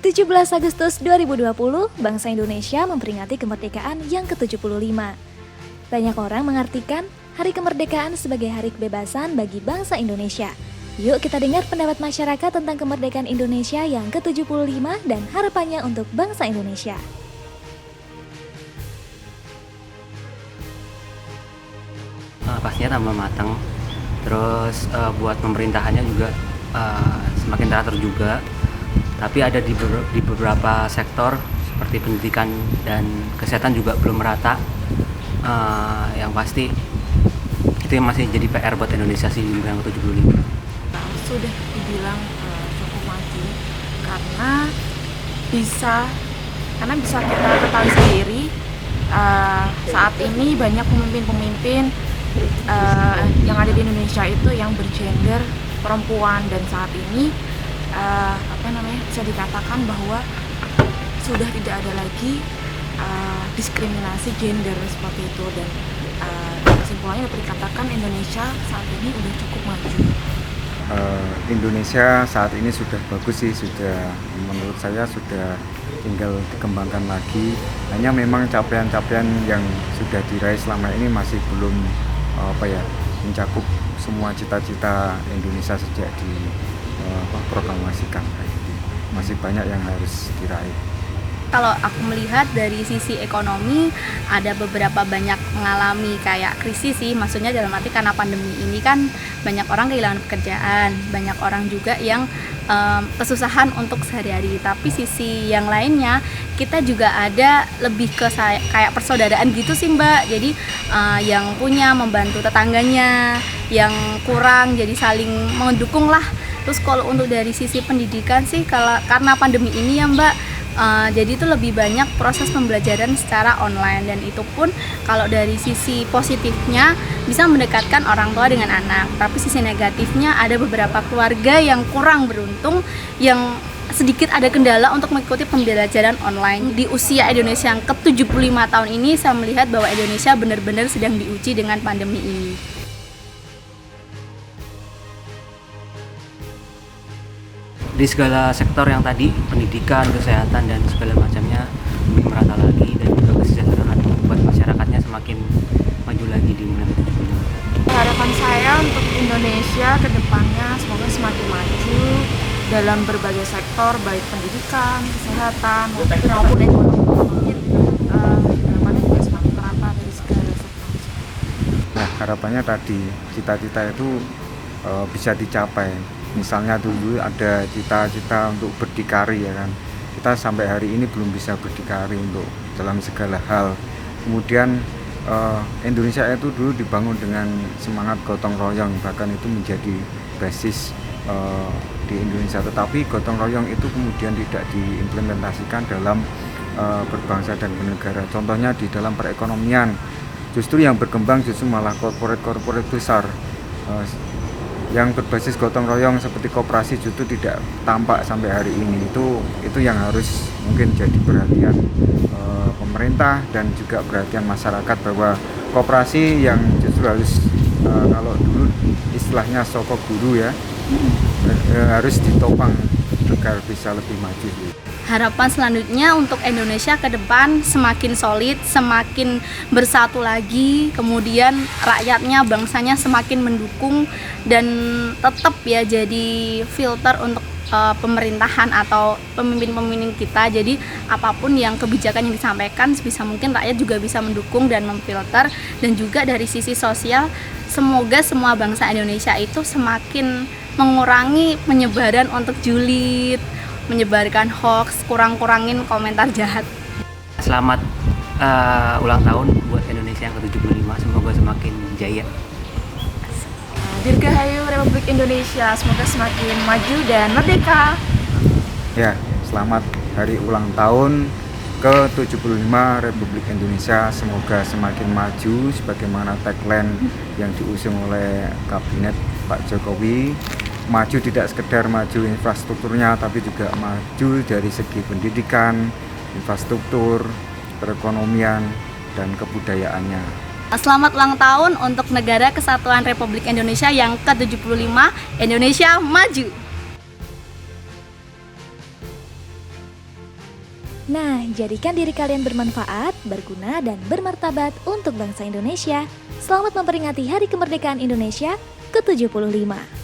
17 Agustus 2020, bangsa Indonesia memperingati kemerdekaan yang ke-75. Banyak orang mengartikan Hari Kemerdekaan sebagai hari kebebasan bagi bangsa Indonesia. Yuk kita dengar pendapat masyarakat tentang kemerdekaan Indonesia yang ke-75 dan harapannya untuk bangsa Indonesia. Pastinya tambah matang, terus buat pemerintahannya juga semakin teratur juga. Tapi ada di beberapa sektor seperti pendidikan dan kesehatan juga belum merata. Yang pasti itu yang masih jadi PR buat Indonesia sih di yang ke-75. Sudah dibilang cukup maju karena bisa kita ketahui sendiri saat ini banyak pemimpin-pemimpin yang ada di Indonesia itu yang bergender perempuan, dan saat ini bisa dikatakan bahwa sudah tidak ada lagi diskriminasi gender seperti itu, dan kesimpulannya dapat dikatakan Indonesia saat ini udah cukup maju. Indonesia saat ini sudah bagus sih, menurut saya sudah tinggal dikembangkan lagi. Hanya memang capaian-capaian yang sudah diraih selama ini masih belum mencakup semua cita-cita Indonesia sejak diproklamasikan. Masih banyak yang harus diraih. Kalau aku melihat dari sisi ekonomi, ada beberapa banyak mengalami kayak krisis sih, maksudnya dalam arti karena pandemi ini kan banyak orang kehilangan pekerjaan, banyak orang juga yang kesusahan untuk sehari-hari. Tapi sisi yang lainnya, kita juga ada lebih ke kayak persaudaraan gitu sih Mbak. Jadi yang punya membantu tetangganya, yang kurang jadi saling mendukung lah. Terus kalau untuk dari sisi pendidikan sih, karena pandemi ini ya Mbak, jadi itu lebih banyak proses pembelajaran secara online, dan itu pun kalau dari sisi positifnya bisa mendekatkan orang tua dengan anak. Tapi sisi negatifnya ada beberapa keluarga yang kurang beruntung, yang sedikit ada kendala untuk mengikuti pembelajaran online. Di usia Indonesia yang ke-75 tahun ini, saya melihat bahwa Indonesia benar-benar sedang diuji dengan pandemi ini. Di segala sektor yang tadi, pendidikan, kesehatan, dan segala macamnya lebih merata lagi, dan juga kesejahteraan buat masyarakatnya semakin maju lagi di menit ke-75. Harapan saya untuk Indonesia ke depannya semoga semakin maju dalam berbagai sektor, baik pendidikan, kesehatan, maupun ekonomi. Harapannya juga semakin merata dari segala sektor. Nah, harapannya tadi cita-cita itu bisa dicapai. Misalnya dulu ada cita-cita untuk berdikari, ya kan. Kita sampai hari ini belum bisa berdikari untuk dalam segala hal. Kemudian Indonesia itu dulu dibangun dengan semangat gotong royong, bahkan itu menjadi basis di Indonesia. Tetapi gotong royong itu kemudian tidak diimplementasikan dalam berbangsa dan bernegara. Contohnya di dalam perekonomian, justru yang berkembang justru malah korporat besar. Yang berbasis gotong royong seperti koperasi justru tidak tampak sampai hari ini. Itu yang harus mungkin jadi perhatian pemerintah dan juga perhatian masyarakat, bahwa koperasi yang justru harus kalau dulu istilahnya soko guru ya, harus ditopang agar bisa lebih maju. Harapan selanjutnya untuk Indonesia ke depan semakin solid, semakin bersatu lagi, kemudian rakyatnya, bangsanya semakin mendukung, dan tetap ya jadi filter untuk pemerintahan atau pemimpin-pemimpin kita. Jadi apapun yang kebijakan yang disampaikan, sebisa mungkin rakyat juga bisa mendukung dan memfilter. Dan juga dari sisi sosial, semoga semua bangsa Indonesia itu semakin mengurangi penyebaran untuk julid, menyebarkan hoax, kurang-kurangin komentar jahat. Selamat ulang tahun buat Indonesia yang ke-75, semoga semakin jaya. Dirgahayu Republik Indonesia, semoga semakin maju dan merdeka. Ya, selamat hari ulang tahun ke-75 Republik Indonesia, semoga semakin maju sebagaimana tagline yang diusung oleh Kabinet Pak Jokowi. Maju tidak sekedar maju infrastrukturnya, tapi juga maju dari segi pendidikan, infrastruktur, perekonomian, dan kebudayaannya. Selamat ulang tahun untuk Negara Kesatuan Republik Indonesia yang ke-75, Indonesia Maju! Nah, jadikan diri kalian bermanfaat, berguna, dan bermartabat untuk bangsa Indonesia. Selamat memperingati Hari Kemerdekaan Indonesia ke-75.